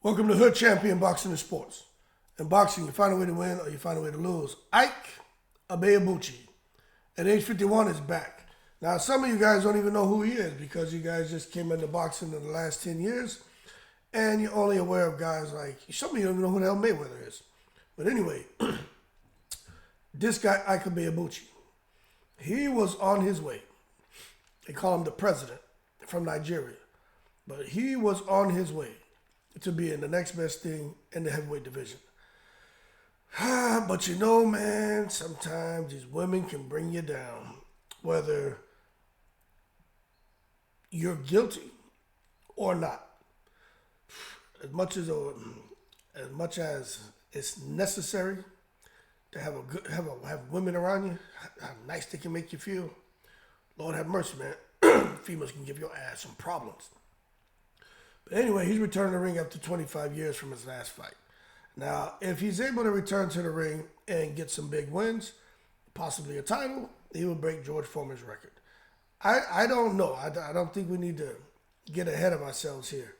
Welcome to Hood Champion Boxing and Sports. In boxing, you find a way to win or you find a way to lose. Ike Ibeabuchi, at age 51, is back. Now, some of you guys don't even know who he is because you guys just came into boxing in the last 10 years, and you're only aware of guys like, some of you don't even know who the hell Mayweather is. But anyway, this guy, Ike Ibeabuchi, he was on his way. They call him the president from Nigeria. But he was on his way to being the next best thing in the heavyweight division. But you know, man, sometimes these women can bring you down, whether you're guilty or not. As much as it's necessary to have have women around you, how nice they can make you feel. Lord have mercy, man. Females can give your ass some problems. But anyway, he's returned to the ring after 25 years from his last fight. Now, if he's able to return to the ring and get some big wins, possibly a title, he will break George Foreman's record. I don't know. I don't think we need to get ahead of ourselves here.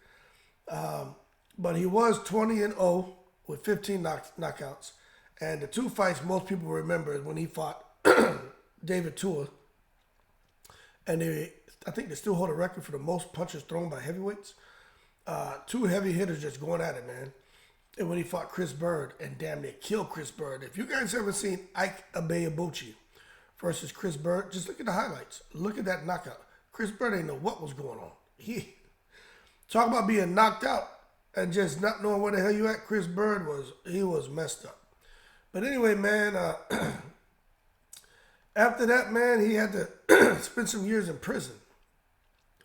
But he was 20-0 with 15 knockouts. And the two fights most people remember is when he fought David Tua. And I think they still hold a record for the most punches thrown by heavyweights. Two heavy hitters just going at it, man. And when he fought Chris Bird and damn near killed Chris Bird. If you guys ever seen Ike Ibeabuchi versus Chris Bird, just look at the highlights. Look at that knockout. Chris Bird ain't know what was going on. Talk about being knocked out and just not knowing where the hell you at. Chris Bird was messed up. But anyway, man, after that, man, he had to spend some years in prison,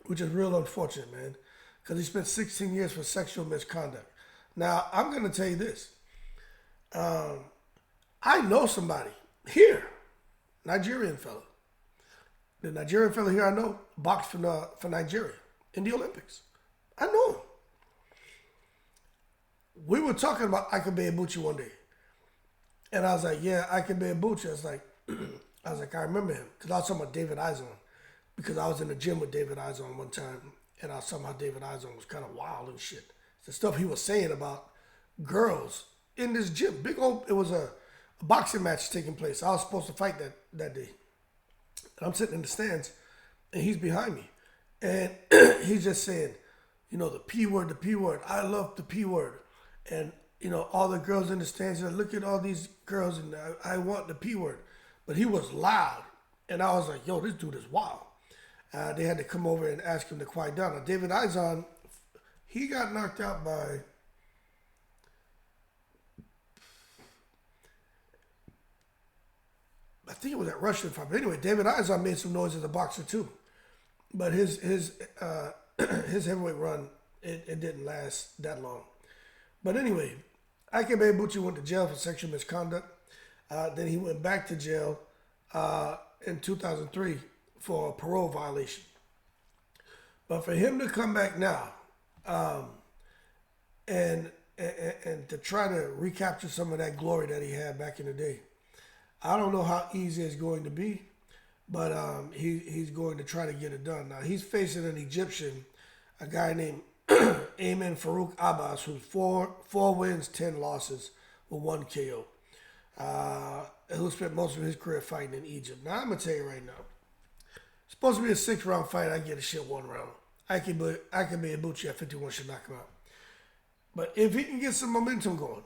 which is real unfortunate, man, because he spent 16 years for sexual misconduct. Now, I'm going to tell you this. I know somebody here, Nigerian fella. The Nigerian fella here I know boxed for Nigeria in the Olympics. I know him. We were talking about Ike Ibeabuchi one day. And I was like, yeah, Ike Ibeabuchi. I was like, I remember him. Because I was talking about David Izon. Because I was in the gym with David Izon one time. And I was talking about David Izon was kind of wild and shit. The stuff he was saying about girls in this gym. Big old, it was a boxing match taking place. I was supposed to fight that day. And I'm sitting in the stands, and he's behind me. And he's just saying, you know, the P word, the P word. I love the P word. And, you know, all the girls in the stands, look at all these girls, and I want the P word. But he was loud. And I was like, yo, this dude is wild. They had to come over and ask him to quiet down. Now, David Izon, he got knocked out by I think it was that Russian fight. But anyway, David Izon made some noise as a boxer too. But his heavyweight run, it didn't last that long. But anyway, Ike Ibeabuchi went to jail for sexual misconduct. Then he went back to jail in 2003 for a parole violation. But for him to come back now and to try to recapture some of that glory that he had back in the day, I don't know how easy it's going to be, but he's going to try to get it done. Now, he's facing an Egyptian, a guy named Ayman Farouk Abbas, who's four wins, 10 losses with 1 KO. Who spent most of his career fighting in Egypt. Now, I'm going to tell you right now, it's supposed to be a 6-round fight. I get a shit 1 round. Ike Ibeabuchi at 51 should knock him out. But if he can get some momentum going,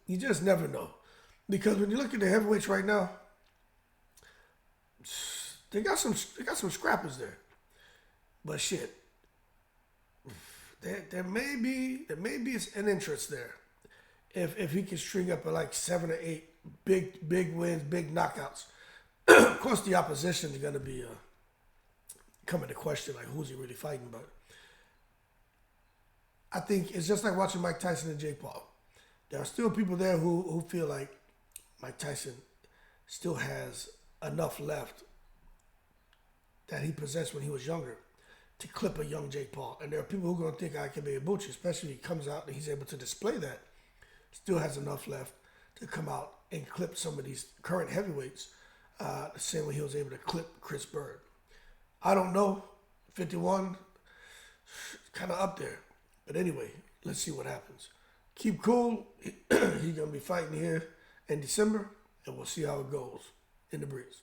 you just never know. Because when you look at the heavyweights right now, they got some scrappers there. But shit, there may be an interest there. If he can string up like 7 or 8 big wins, big knockouts. Of course, the opposition is going to be coming to question, like, who's he really fighting? But I think it's just like watching Mike Tyson and Jake Paul. There are still people there who feel like Mike Tyson still has enough left that he possessed when he was younger to clip a young Jake Paul. And there are people who are going to think Ike Ibeabuchi, especially if he comes out and he's able to display that, still has enough left to come out and clip some of these current heavyweights the same way he was able to clip Chris Bird. I don't know. 51, kind of up there. But anyway, Let's see what happens. Keep cool. He's gonna be fighting here in December, and we'll see how it goes in the breeze.